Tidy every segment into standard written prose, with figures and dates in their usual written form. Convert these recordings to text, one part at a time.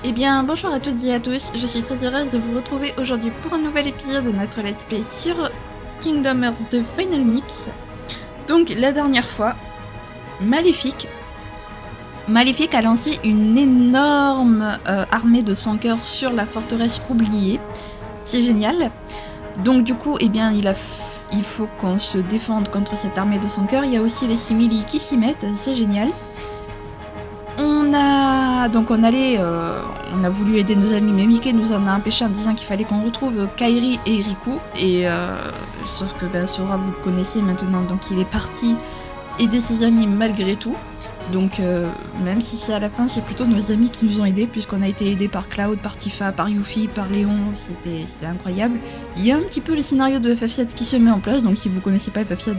Eh bien, bonjour à toutes et à tous, je suis très heureuse de vous retrouver aujourd'hui pour un nouvel épisode de notre Let's Play sur Kingdom Hearts The Final Mix. Donc, la dernière fois, Maléfique a lancé une énorme armée de 100 cœurs sur la forteresse oubliée. C'est génial. Donc du coup, eh bien, il faut qu'on se défende contre cette armée de 100 cœurs. Il y a aussi les simili qui s'y mettent, c'est génial. On a voulu aider nos amis, mais Mickey nous en a empêché en disant qu'il fallait qu'on retrouve Kairi et Riku. Et sauf que Sora, vous le connaissez maintenant, donc il est parti aider ses amis malgré tout. Donc même si c'est à la fin, c'est plutôt nos amis qui nous ont aidés, puisqu'on a été aidés par Cloud, par Tifa, par Yuffie, par Léon, c'était incroyable. Il y a un petit peu le scénario de FF7 qui se met en place, donc si vous connaissez pas FF7,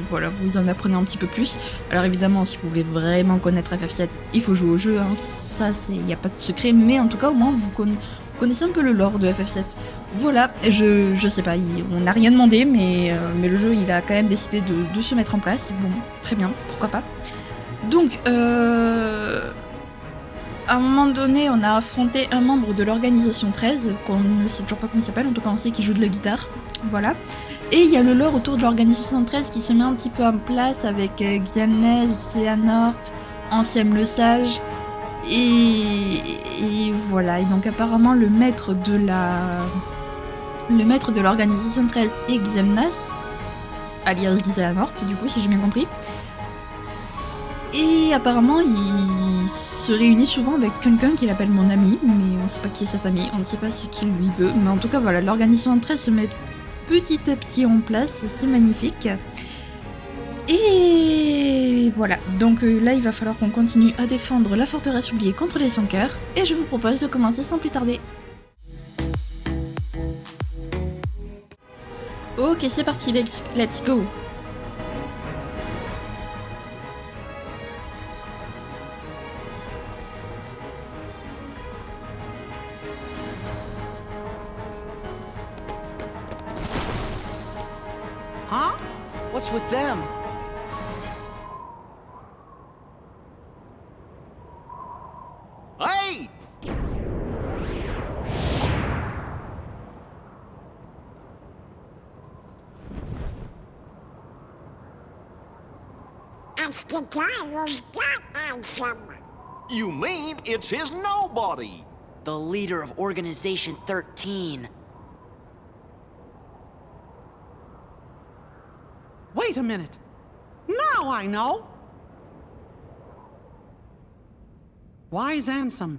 voilà, vous en apprenez un petit peu plus. Alors évidemment, si vous voulez vraiment connaître FF7, il faut jouer au jeu, hein. Ça il n'y a pas de secret, mais en tout cas au moins vous connaissez un peu le lore de FF7. Voilà, je sais pas, on n'a rien demandé, mais le jeu il a quand même décidé de se mettre en place. Bon, très bien, pourquoi pas. Donc, à un moment donné, on a affronté un membre de l'organisation 13, qu'on ne sait toujours pas comment il s'appelle, en tout cas on sait qu'il joue de la guitare, voilà. Et il y a le lore autour de l'organisation 13 qui se met un petit peu en place avec Xemnas, Xehanort, Ansem le Sage, et voilà. Et donc apparemment le maître de l'organisation 13 est Xemnas, alias Xehanort, du coup, si j'ai bien compris. Et apparemment, il se réunit souvent avec quelqu'un qu'il appelle mon ami, mais on ne sait pas qui est cet ami, on ne sait pas ce qu'il lui veut. Mais en tout cas, voilà, l'organisation 13 se met petit à petit en place, c'est magnifique. Et voilà, donc là, il va falloir qu'on continue à défendre la forteresse oubliée contre les 100 cœurs. Et je vous propose de commencer sans plus tarder. Ok, c'est parti, let's go. Huh? What's with them? Hey! It's the guy who's got Ansem. You mean it's his nobody? The leader of Organization 13. Wait a minute. Now I know! Wise Ansem,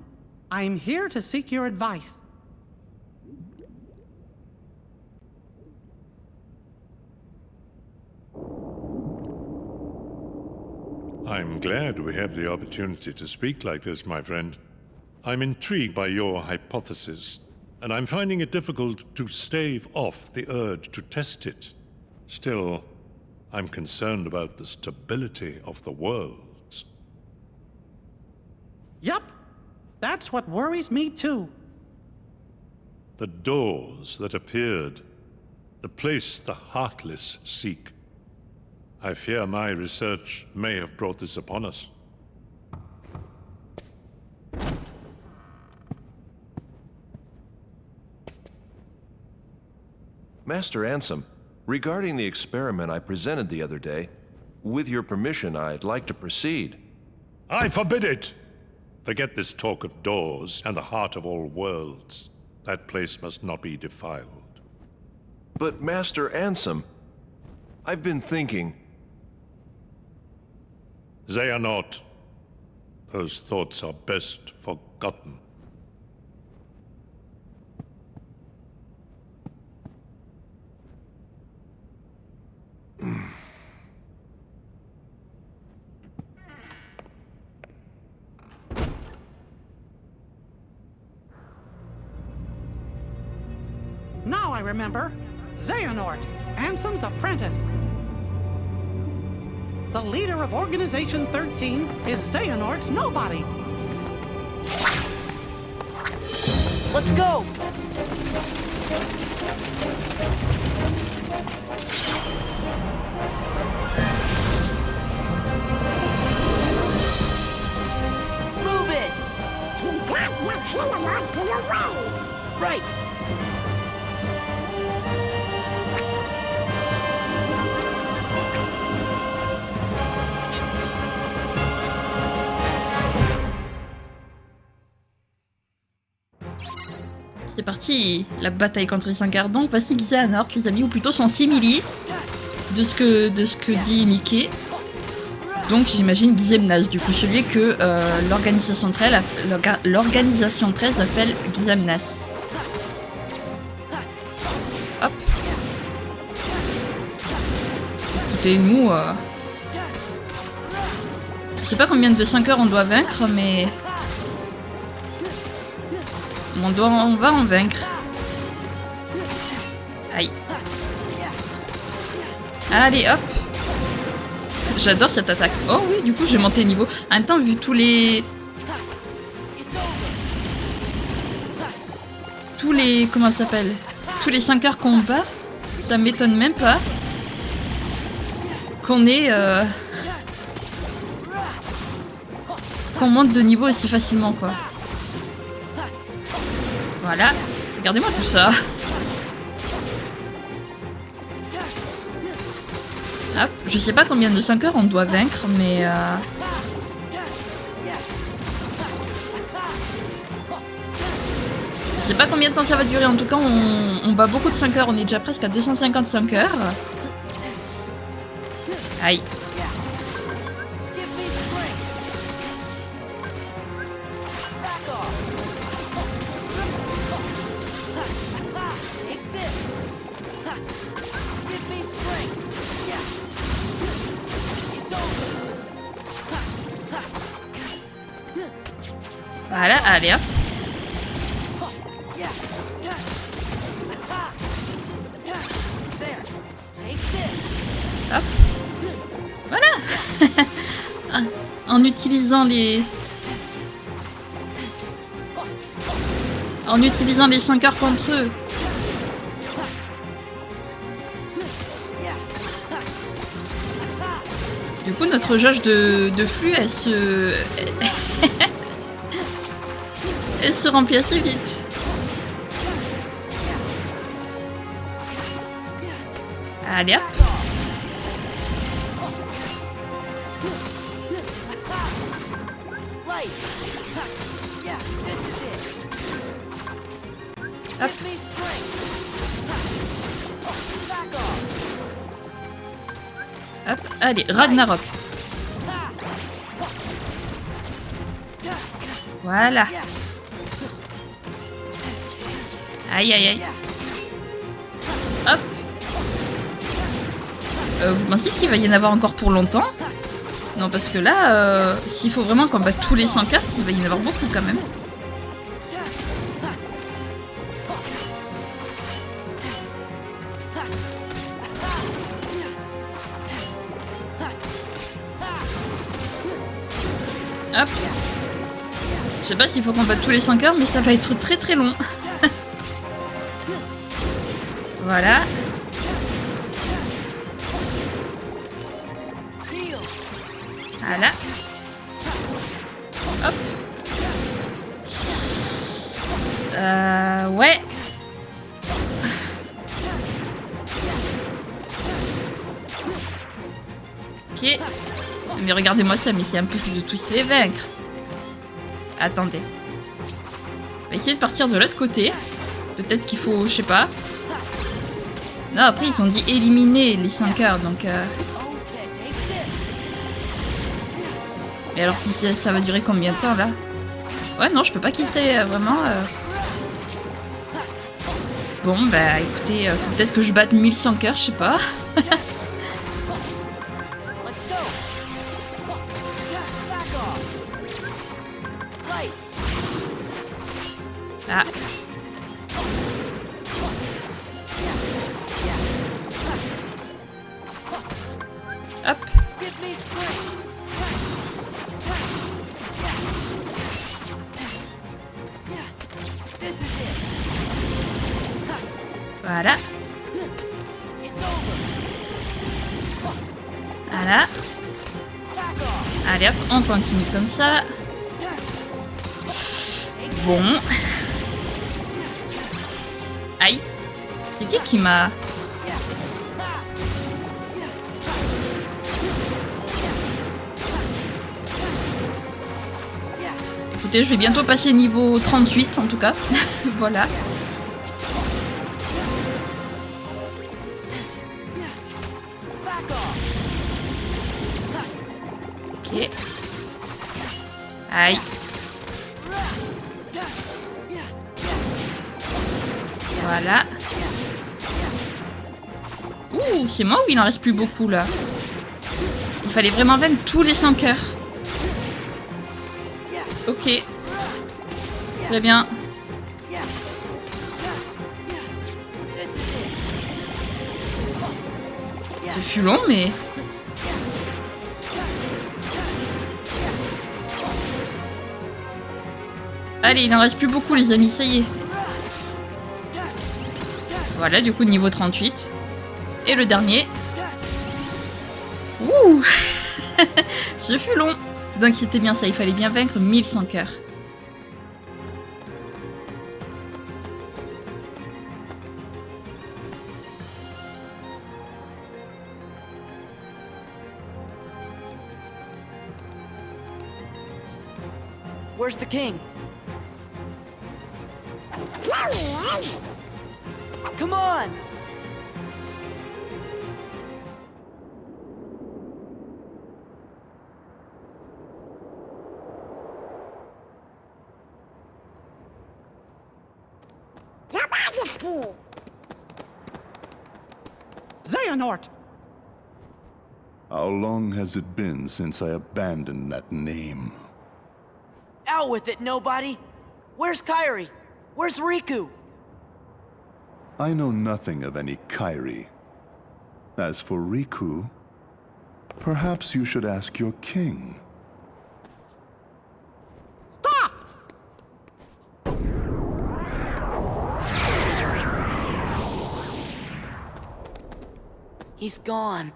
I am here to seek your advice. I'm glad we have the opportunity to speak like this, my friend. I'm intrigued by your hypothesis, and I'm finding it difficult to stave off the urge to test it. Still, I'm concerned about the stability of the worlds. Yup, that's what worries me too. The doors that appeared, the place the heartless seek. I fear my research may have brought this upon us. Master Ansem, regarding the experiment I presented the other day, with your permission, I'd like to proceed. I forbid it! Forget this talk of doors and the heart of all worlds. That place must not be defiled. But Master Ansem, I've been thinking... Xehanort. Those thoughts are best forgotten. Now I remember. Xehanort, Ansem's apprentice. The leader of Organization 13 is Xehanort's nobody. Let's go! Move it! He got accelerate to the way. Right. C'est parti, la bataille contre les 5 donc voici Xehanort, les amis, ou plutôt son simili de ce que dit Mickey. Donc j'imagine Xemnas, du coup celui que l'organisation 13 appelle Xemnas. Hop. Écoutez, nous... Je sais pas combien de 5 heures on doit vaincre, mais... On va en vaincre. Aïe. Allez, hop. J'adore cette attaque. Oh oui, du coup, j'ai monté niveau. En même temps, vu tous les... Comment ça s'appelle? Tous les 5 heures qu'on bat, ça m'étonne même pas qu'on ait... qu'on monte de niveau aussi facilement, quoi. Voilà, regardez-moi tout ça. Hop, je sais pas combien de 5 heures on doit vaincre, mais... Je sais pas combien de temps ça va durer, en tout cas on bat beaucoup de 5 heures, on est déjà presque à 255 heures. Aïe. Voilà, allez hop. Hop. Voilà. En utilisant les 5 heures contre eux. Du coup, notre jauge de flux, elle se remplit assez vite. Allez hop. Hop. Hop, allez, Ragnarok. Voilà. Aïe aïe aïe. Hop. Vous pensez qu'il va y en avoir encore pour longtemps? Non, parce que là, s'il faut vraiment qu'on batte tous les 5 heures, il va y en avoir beaucoup quand même. Hop. Je sais pas s'il faut qu'on batte tous les 5 heures, mais ça va être très très long. Voilà. Voilà. Hop. Ouais. Ok. Mais regardez-moi ça, mais c'est impossible de tous les vaincre. Attendez. On va essayer de partir de l'autre côté. Peut-être qu'il faut, je sais pas. Non, après ils ont dit éliminer les 5 heures, donc... Mais alors si ça va durer combien de temps là? Ouais non, je peux pas quitter vraiment. Bon bah écoutez, faut peut-être que je batte 1100 heures, je sais pas. Ah. Hop. Voilà. Voilà. Allez hop, on continue comme ça. Bon. Aïe. C'est qui m'a... Écoutez, je vais bientôt passer niveau 38 en tout cas. Voilà. Ok. Aïe. Voilà. Ouh, c'est moi ou il en reste plus beaucoup là? Il fallait vraiment vaincre tous les 100 cœurs. Ok. Très bien. Ce fut long, mais... Allez, il en reste plus beaucoup, les amis, ça y est. Voilà, du coup, niveau 38. Et le dernier. Ouh. Ce fut long. Donc c'était bien ça, il fallait bien vaincre 1100 cœurs. Where's the king? There he is. Come on! Your Majesty. Xehanort! How long has it been since I abandoned that name? Out with it, nobody! Where's Kyrie? Where's Riku? I know nothing of any Kairi. As for Riku, perhaps you should ask your king. Stop! He's gone.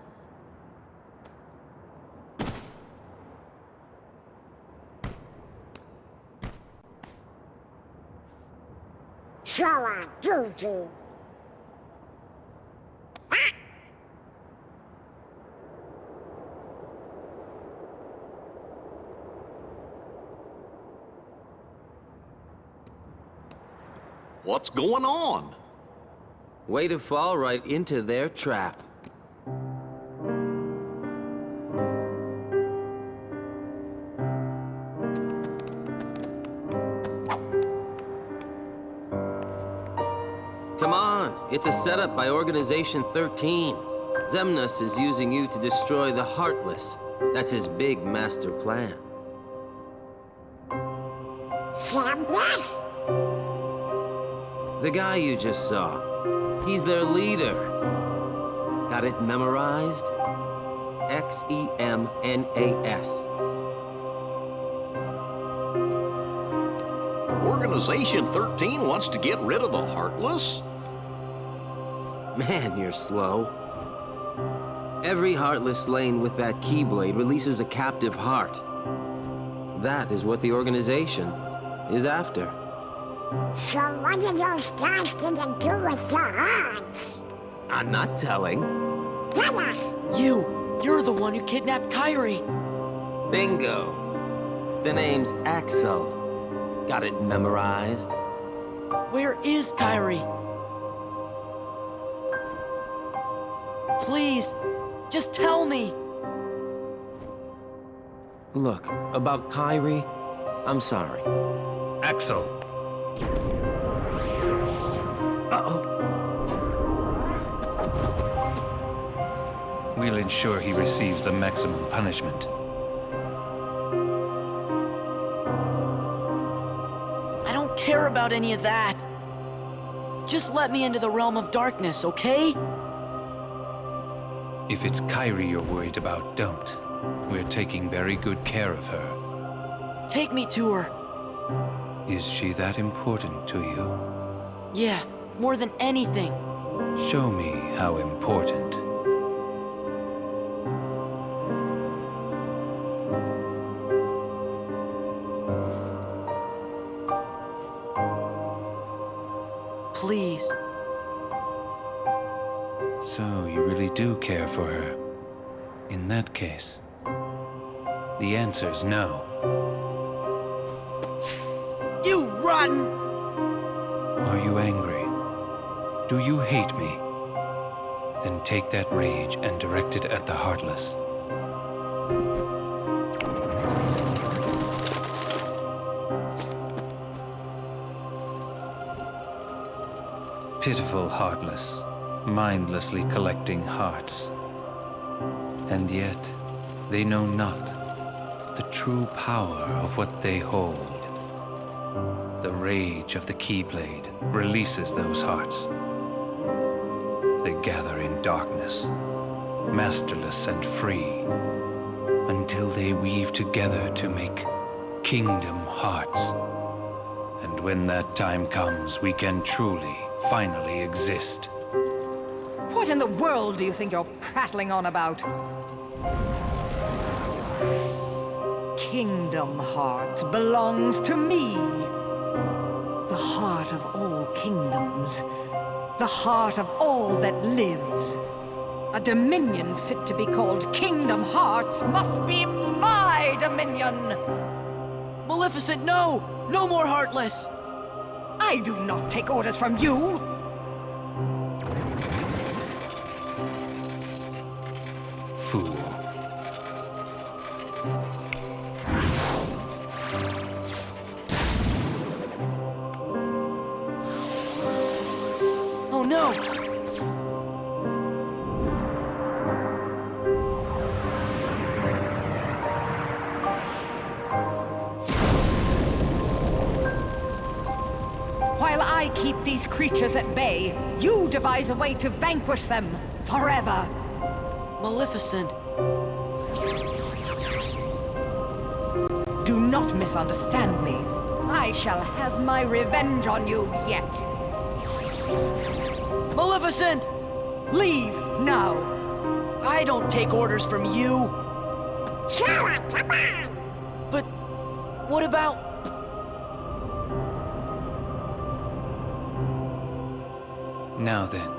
Showa duty. What's going on? Way to fall right into their trap. Come on, it's a setup by Organization 13. Xemnas is using you to destroy the Heartless. That's his big master plan. Xemnas? The guy you just saw. He's their leader. Got it memorized? Xemnas. Organization 13 wants to get rid of the Heartless? Man, you're slow. Every Heartless slain with that Keyblade releases a captive heart. That is what the organization is after. So what are those guys gonna do with your hearts? I'm not telling. Tell us. You're the one who kidnapped Kyrie. Bingo. The name's Axel. Got it memorized? Where is Kyrie? Please, just tell me. Look, about Kyrie, I'm sorry. Axel. Uh-oh. We'll ensure he receives the maximum punishment. I don't care about any of that. Just let me into the realm of darkness, okay? If it's Kyrie you're worried about, don't. We're taking very good care of her. Take me to her. Is she that important to you? Yeah, more than anything. Show me how important. Please. So you really do care for her. In that case, the answer's no. You run! Are you angry? Do you hate me? Then take that rage and direct it at the Heartless. Pitiful Heartless, mindlessly collecting hearts. And yet, they know not the true power of what they hold. The rage of the Keyblade releases those hearts. They gather in darkness, masterless and free, until they weave together to make Kingdom Hearts. And when that time comes, we can truly, finally exist. What in the world do you think you're prattling on about? Kingdom Hearts belongs to me. The heart of all kingdoms. The heart of all that lives. A dominion fit to be called Kingdom Hearts must be my dominion! Maleficent, no! No more Heartless! I do not take orders from you! Fool. Oh no! While I keep these creatures at bay, you devise a way to vanquish them forever. Maleficent. Do not misunderstand me. I shall have my revenge on you yet. Maleficent! Leave now. I don't take orders from you. Sora, come on! But what about... Now then,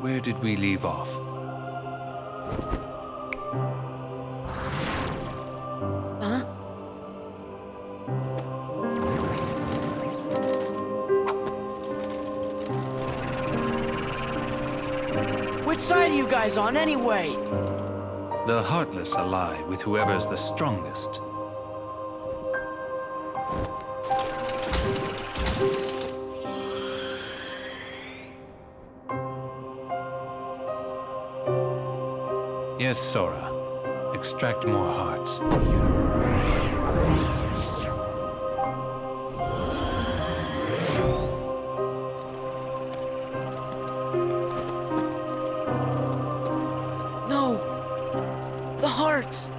where did we leave off? Huh? Which side are you guys on, anyway? The Heartless ally with whoever's the strongest. Yes, Sora. Extract more hearts. No! The hearts!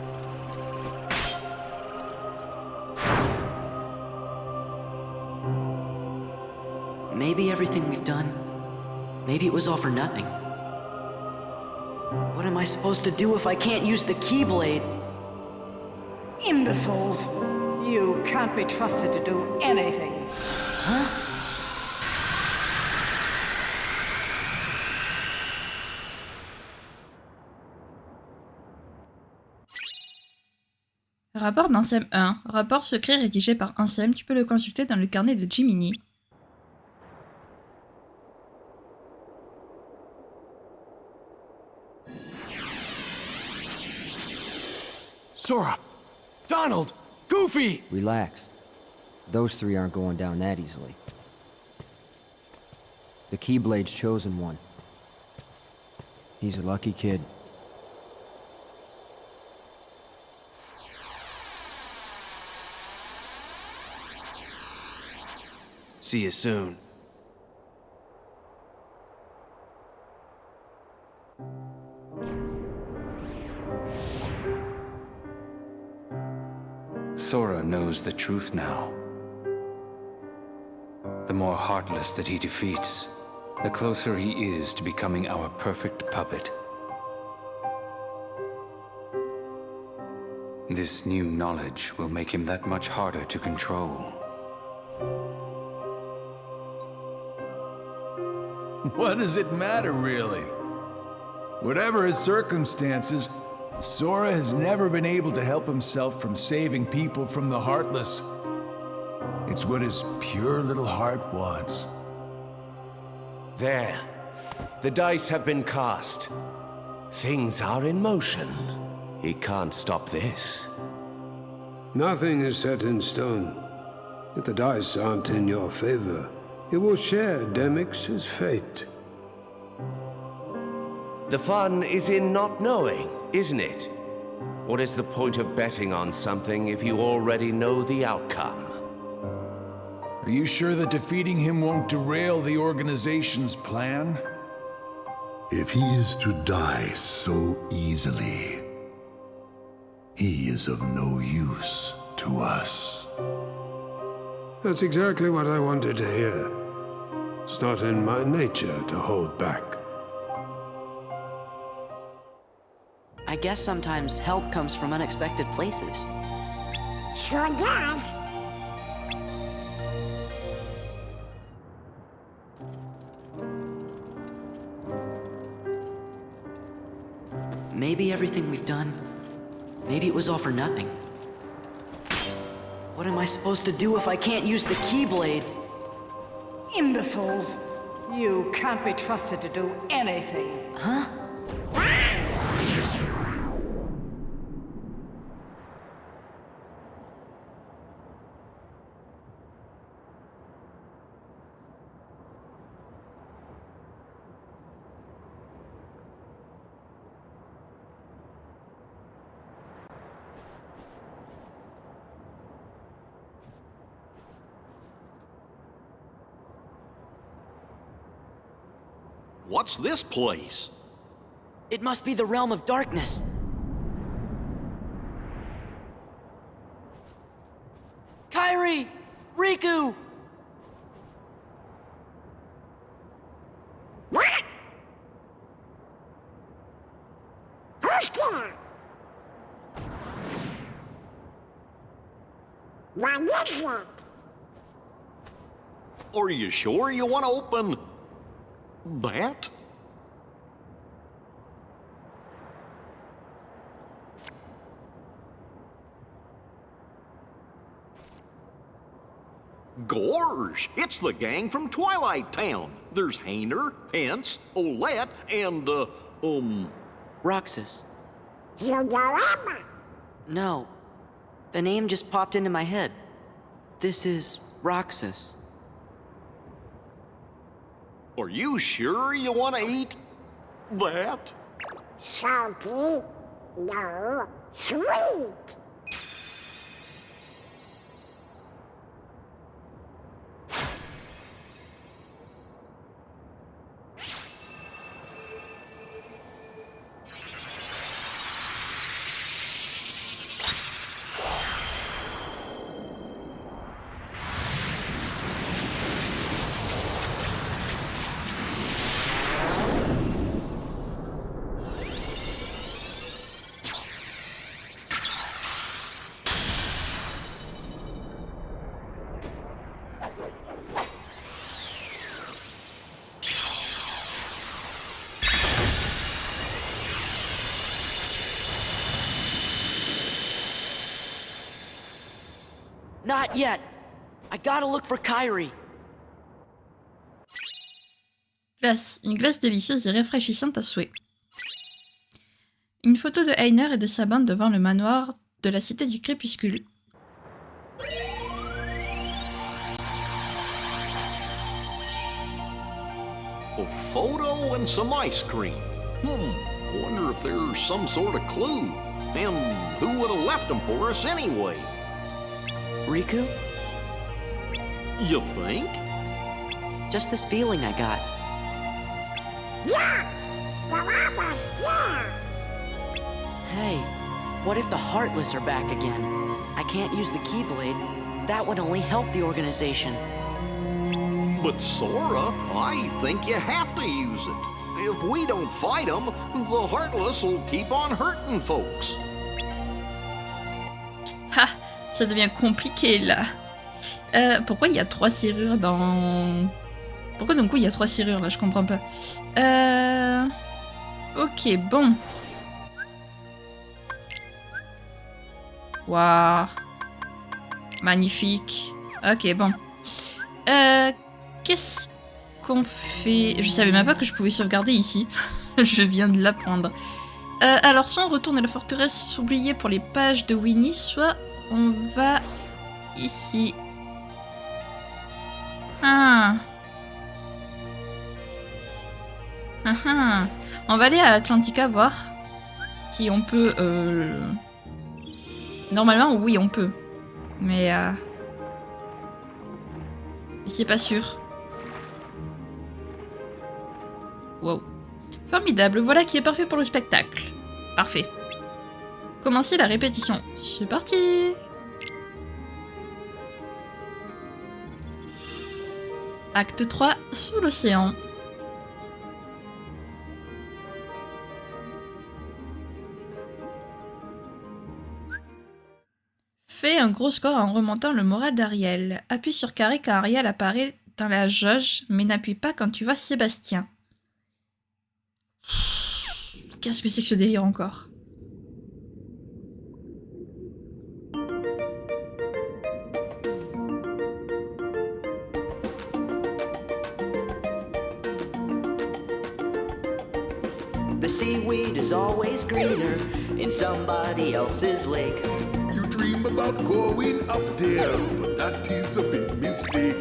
Maybe everything we've done, maybe it was all for nothing. What am I supposed to do if I can't use the Keyblade? Imbeciles! You can't be trusted to do anything. Huh? Rapport d'Ansem 1. Rapport secret rédigé par Ansem. Tu peux le consulter dans le carnet de Jiminy. Sora! Donald! Goofy! Relax. Those three aren't going down that easily. The Keyblade's chosen one. He's a lucky kid. See you soon. Sora knows the truth now. The more Heartless that he defeats, the closer he is to becoming our perfect puppet. This new knowledge will make him that much harder to control. What does it matter, really? Whatever his circumstances, Sora has never been able to help himself from saving people from the Heartless. It's what his pure little heart wants. There. The dice have been cast. Things are in motion. He can't stop this. Nothing is set in stone. If the dice aren't in your favor, you will share Demyx's fate. The fun is in not knowing, isn't it? What is the point of betting on something if you already know the outcome? Are you sure that defeating him won't derail the organization's plan? If he is to die so easily, he is of no use to us. That's exactly what I wanted to hear. It's not in my nature to hold back. I guess sometimes help comes from unexpected places. Sure does. Maybe everything we've done, maybe it was all for nothing. What am I supposed to do if I can't use the Keyblade? Imbeciles! You can't be trusted to do anything. Huh? What's this place? It must be the Realm of Darkness. Kairi! Riku! What? Who's there? What is it? Are you sure you want to open that? Gorge! It's the gang from Twilight Town. There's Hayner, Pence, Olette, and, Roxas. Yudorama. No. The name just popped into my head. This is Roxas. Are you sure you want to eat that? Salty. No. Sweet. Not yet. I gotta look for Kairi. Glace. Une glace délicieuse et rafraîchissante à souhait. Une photo de Hayner et de sa bande devant le manoir de la Cité du Crépuscule. A photo and some ice cream. Wonder if there's some sort of clue. And who would have left them for us anyway? Riku? You think? Just this feeling I got. Yeah! We're almost there. Hey, what if the Heartless are back again? I can't use the Keyblade. That would only help the organization. But Sora, I think you have to use it. If we don't fight them, the Heartless will keep on hurting folks. Ha! Ça devient compliqué là. Pourquoi il y a 3 serrures dans Pourquoi d'un coup il y a 3 serrures là? Je comprends pas. Ok, bon. Waouh. Magnifique. Ok, bon. Qu'est-ce qu'on fait? Je savais même pas que je pouvais sauvegarder ici. Je viens de l'apprendre. Alors, soit on retourne à la forteresse oubliée pour les pages de Winnie, soit on va ici. Ah. Ah ah. On va aller à Atlantica voir si on peut... Normalement, oui, on peut. Mais c'est pas sûr. Wow. Formidable, voilà qui est parfait pour le spectacle. Parfait. Commencez la répétition. C'est parti! Acte 3, sous l'océan. Fais un gros score en remontant le moral d'Ariel. Appuie sur carré quand Ariel apparaît dans la jauge, mais n'appuie pas quand tu vois Sébastien. Qu'est-ce que c'est que ce délire encore? The seaweed is always greener in somebody else's lake. You dream about going up there, but that is a big mistake.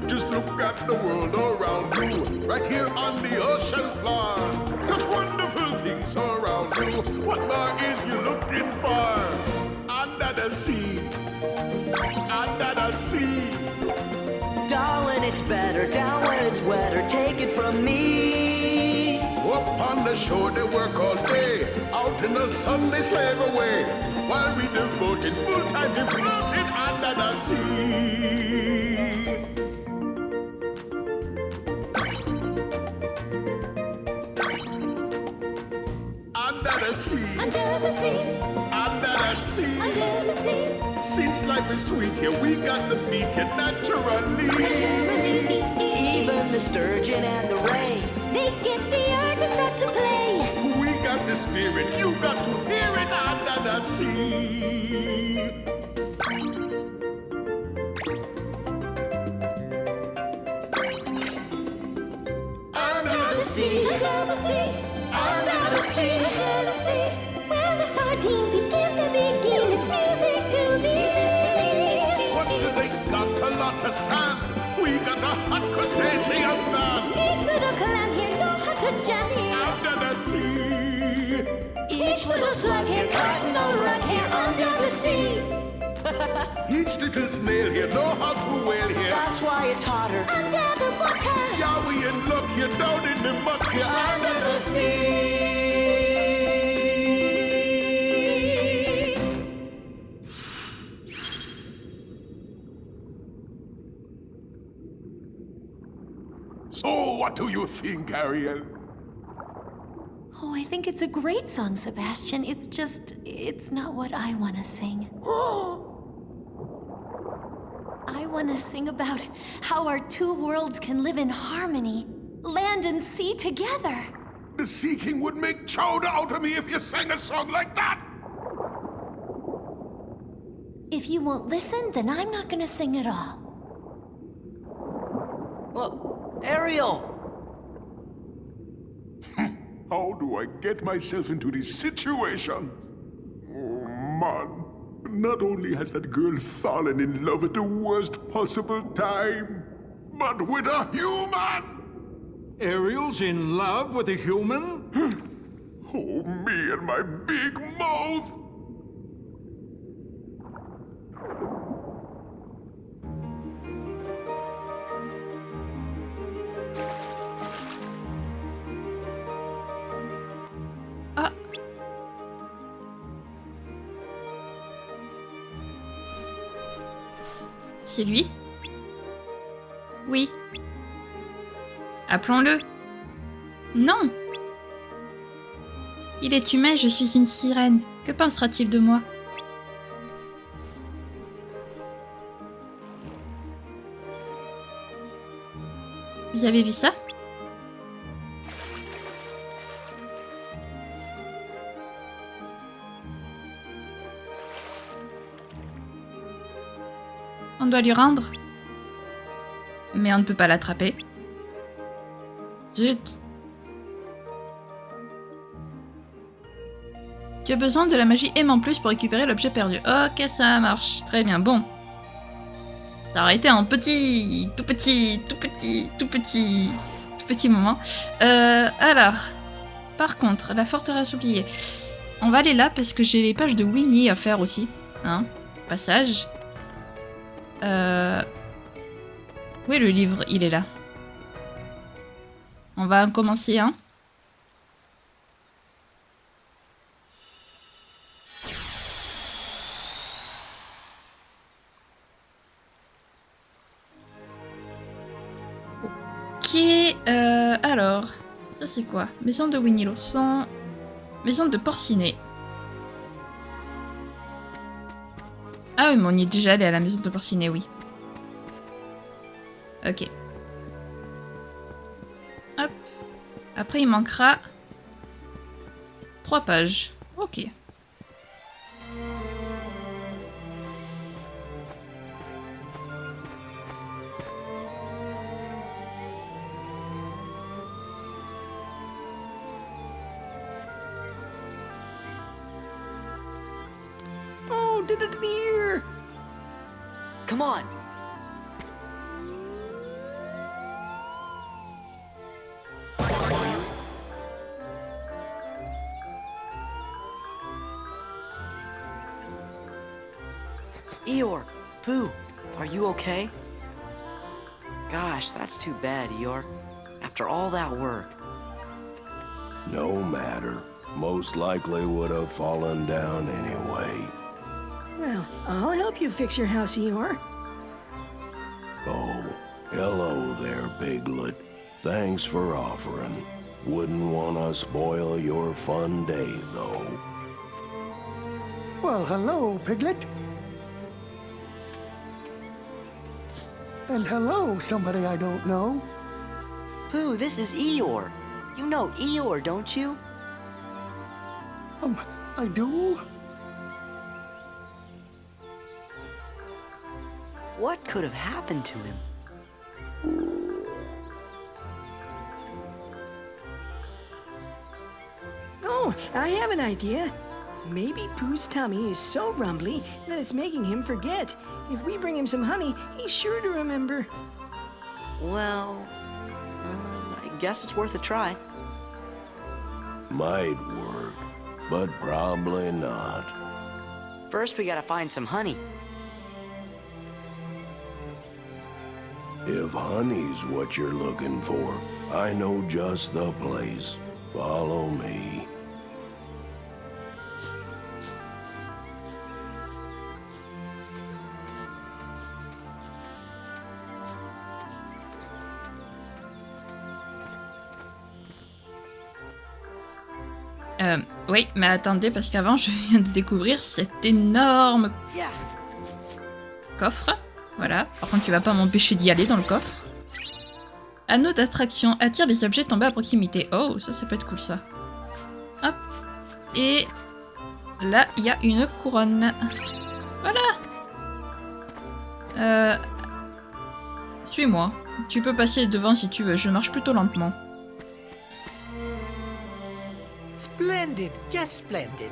Just look at the world around you, right here on the ocean floor. Such wonderful things around you. What more is you looking for? Under the sea, under the sea. Darling, it's better down where it's wetter. Take it from me. Up on the shore they work all day, out in the sun they slave away, while we devoted full time to floating under the sea. Under the sea, under the sea, under the sea, under the sea. Since life is sweet here, we got to beat it naturally. Even the sturgeon and the ray, they get the urge and start to play. We got the spirit, you got to hear it under the sea. Under the sea, under the sea, under the sea, under the sea. Where the sardine begin to begin, it's music to me. What do they got? A lot of sand. We got a hot crustacean band. Each little clam here know how to jam here. Under the sea. Each little slug here cutting a rug here under the sea. Each little snail here know how to whale here. That's why it's hotter under the water. Yeah, we in luck here down in the muck here under the sea. So, what do you think, Ariel? Oh, I think it's a great song, Sebastian. It's not what I want to sing. I want to sing about how our two worlds can live in harmony, land and sea together. The Sea King would make chowder out of me if you sang a song like that. If you won't listen, then I'm not gonna sing at all. Well, Ariel! How do I get myself into these situations? Oh, man. Not only has that girl fallen in love at the worst possible time, but with a human! Ariel's in love with a human? Oh, me and my big mouth! C'est lui? Oui. Appelons-le. Non! Il est humain, je suis une sirène. Que pensera-t-il de moi? Vous avez vu ça? On doit lui rendre. Mais on ne peut pas l'attraper. Zut. Tu as besoin de la magie aimant plus pour récupérer l'objet perdu. Ok, ça marche. Très bien. Bon. Ça aurait été un tout petit moment. Alors. Par contre, la forteresse oubliée. On va aller là parce que j'ai les pages de Winnie à faire aussi. Hein. Passage. Où est le livre? Il est là. On va en commencer un. Ok, alors, ça c'est quoi? Maison de Winnie l'ourson, maison de Porcinet. Ah oui, mais on y est déjà allé à la maison de Porcinet, oui. Ok. Hop. Après, il manquera 3 pages. Ok. Oh, did it appear? Come on. Eeyore, Pooh, are you okay? Gosh, that's too bad, Eeyore. After all that work. No matter. Most likely would have fallen down anyway. Well, I'll help you fix your house, Eeyore. Oh, hello there, Piglet. Thanks for offering. Wouldn't want to spoil your fun day, though. Well, hello, Piglet. And hello, somebody I don't know. Pooh, this is Eeyore. You know Eeyore, don't you? I do? What could have happened to him? Oh, I have an idea. Maybe Pooh's tummy is so rumbly that it's making him forget. If we bring him some honey, he's sure to remember. Well, I guess it's worth a try. Might work, but probably not. First, we gotta find some honey. If honey's what you're looking for, I know just the place. Follow me. Oui, mais attendez, parce qu'avant, je viens de découvrir cet énorme coffre. Voilà. Par contre, tu vas pas m'empêcher d'y aller dans le coffre. Anneau d'attraction attire les objets tombés à proximité. Oh, ça peut être cool, ça. Hop. Et là, il y a une couronne. Voilà. Suis-moi. Tu peux passer devant si tu veux. Je marche plutôt lentement. Splendid, just splendid.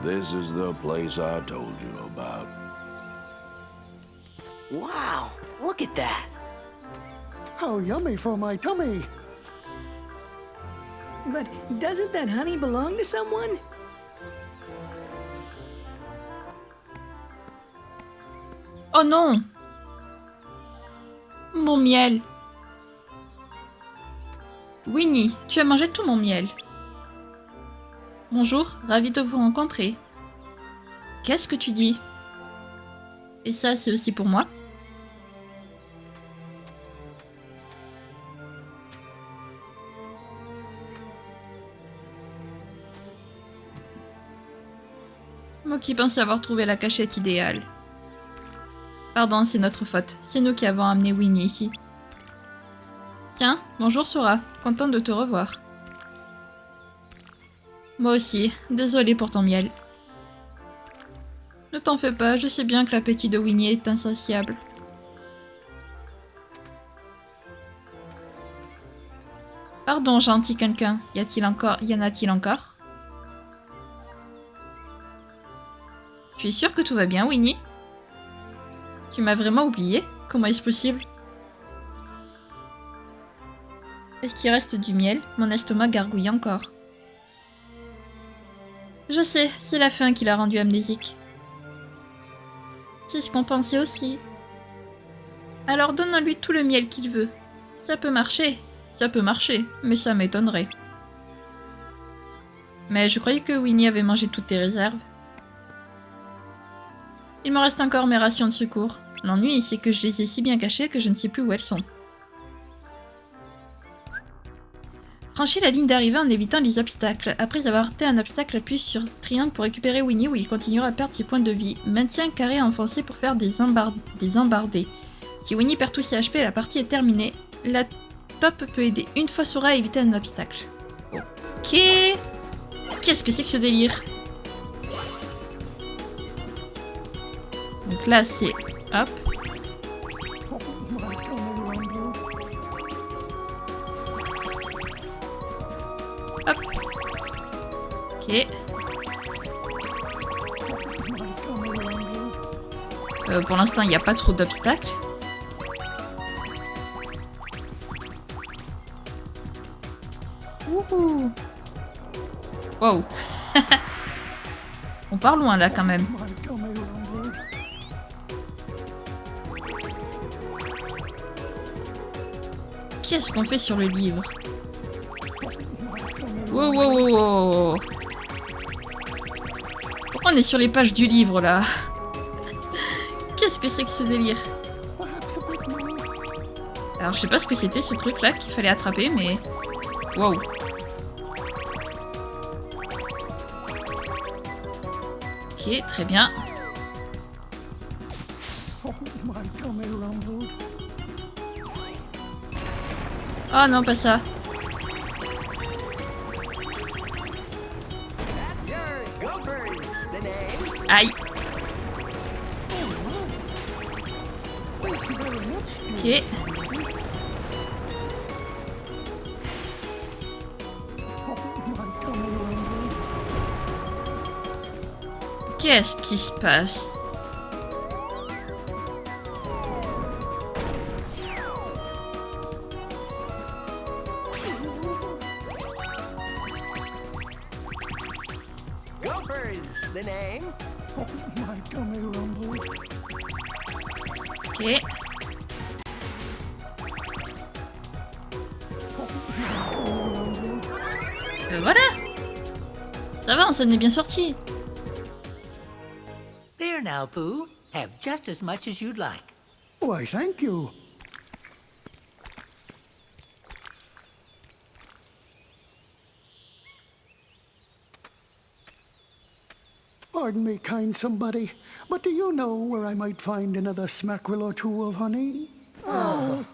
This is the place I told you about. Wow, look at that. How yummy for my tummy. But doesn't that honey belong to someone? Oh non! Mon miel. Winnie, tu as mangé tout mon miel. Bonjour, ravi de vous rencontrer. Qu'est-ce que tu dis? Et ça, c'est aussi pour moi? Moi qui pensais avoir trouvé la cachette idéale. Pardon, c'est notre faute. C'est nous qui avons amené Winnie ici. Tiens, bonjour Sora. Contente de te revoir. Moi aussi. Désolée pour ton miel. Ne t'en fais pas, je sais bien que l'appétit de Winnie est insatiable. Pardon, gentil quelqu'un. Y en a-t-il encore? Tu es sûr que tout va bien, Winnie? Tu m'as vraiment oublié? Comment est-ce possible? Est-ce qu'il reste du miel? Mon estomac gargouille encore. Je sais, c'est la faim qui l'a rendu amnésique. C'est ce qu'on pensait aussi. Alors donnons-lui tout le miel qu'il veut. Ça peut marcher, mais ça m'étonnerait. Mais je croyais que Winnie avait mangé toutes tes réserves. Il me reste encore mes rations de secours. L'ennui, c'est que je les ai si bien cachées que je ne sais plus où elles sont. Franchis la ligne d'arrivée en évitant les obstacles. Après avoir heurté un obstacle, appuie sur triangle pour récupérer Winnie où il continuera à perdre ses points de vie. Maintiens carré enfoncé pour faire des embardés. Si Winnie perd tous ses HP, la partie est terminée. La top peut aider une fois Sora à éviter un obstacle. Ok. Qu'est-ce que c'est que ce délire? Donc là c'est... Hop. Hop. Ok. Pour l'instant, il n'y a pas trop d'obstacles. Wouhou. Wow. On part loin là quand même. Qu'est-ce qu'on fait sur le livre? Wow, wow, wow, wow. Pourquoi on est sur les pages du livre là? Qu'est-ce que c'est que ce délire? Alors je sais pas ce que c'était ce truc là qu'il fallait attraper mais... Wow. Ok, très bien. Oh non, pas ça. Aïe. Ok. Qu'est-ce qui se passe? Ok. Voilà. Ça va, on s'en est bien sorti. There now, Pooh. Have just as much as you'd like. Why, thank you. Pardon me, kind somebody, but do you know where I might find another smackerel or two of honey? Oh.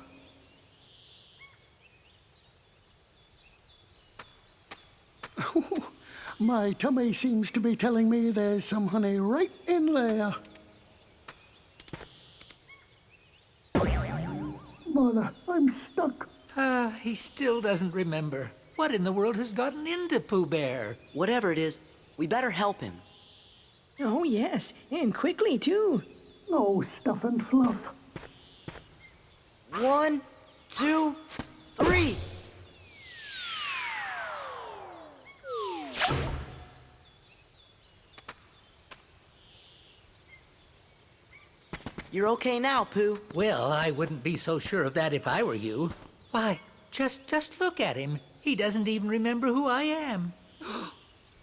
My tummy seems to be telling me there's some honey right in there. Mother, I'm stuck. He still doesn't remember. What in the world has gotten into Pooh Bear? Whatever it is, we better help him. Oh, yes, and quickly, too. Oh, stuff and fluff. 1, 2, 3. You're okay now, Pooh. Well, I wouldn't be so sure of that if I were you. Why, just look at him. He doesn't even remember who I am.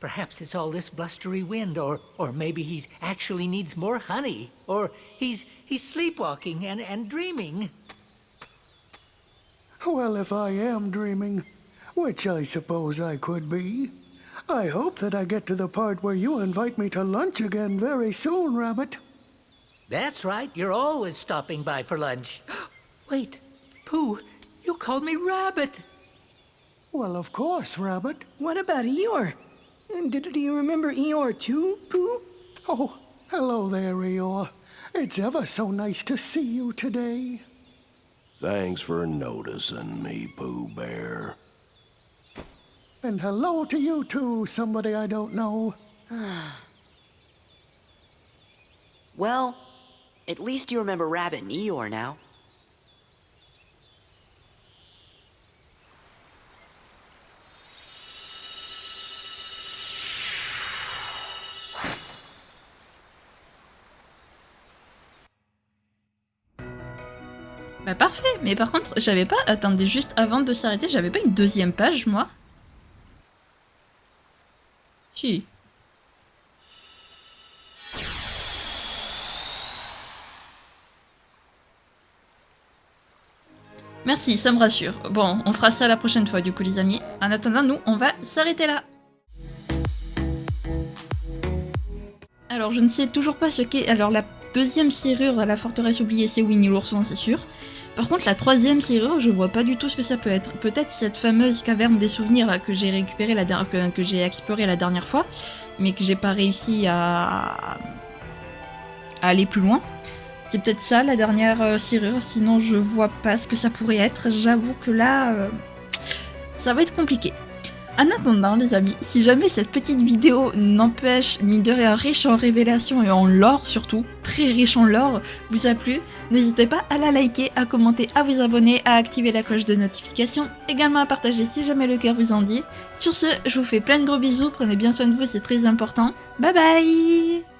Perhaps it's all this blustery wind, or maybe he actually needs more honey, or he's sleepwalking and dreaming. Well, if I am dreaming, which I suppose I could be, I hope that I get to the part where you invite me to lunch again very soon, Rabbit. That's right, you're always stopping by for lunch. Wait, Pooh, you called me Rabbit. Well, of course, Rabbit. What about Eeyore? And do you remember Eeyore too, Pooh? Oh, hello there, Eeyore. It's ever so nice to see you today. Thanks for noticing me, Pooh Bear. And hello to you too, somebody I don't know. Well, at least you remember Rabbit and Eeyore now. Bah parfait, mais par contre, j'avais pas... Attendez, juste avant de s'arrêter, j'avais pas une deuxième page, moi? Si. Merci, ça me rassure. Bon, on fera ça la prochaine fois, du coup, les amis. En attendant, nous, on va s'arrêter là. Alors, je ne sais toujours pas ce qu'est... Alors, la deuxième serrure à la forteresse oubliée, c'est Winnie l'ourson, c'est sûr. Par contre, la troisième serrure, je vois pas du tout ce que ça peut être. Peut-être cette fameuse caverne des souvenirs là, que j'ai récupérée que j'ai explorée la dernière fois, mais que j'ai pas réussi à aller plus loin. C'est peut-être ça, la dernière serrure, sinon je vois pas ce que ça pourrait être. J'avoue que là, ça va être compliqué. En attendant, les amis, si jamais cette petite vidéo n'empêche, mine de rien, riche en révélations et en lore surtout, très riche en lore, vous a plu, n'hésitez pas à la liker, à commenter, à vous abonner, à activer la cloche de notification, également à partager si jamais le cœur vous en dit. Sur ce, je vous fais plein de gros bisous, prenez bien soin de vous, c'est très important. Bye bye!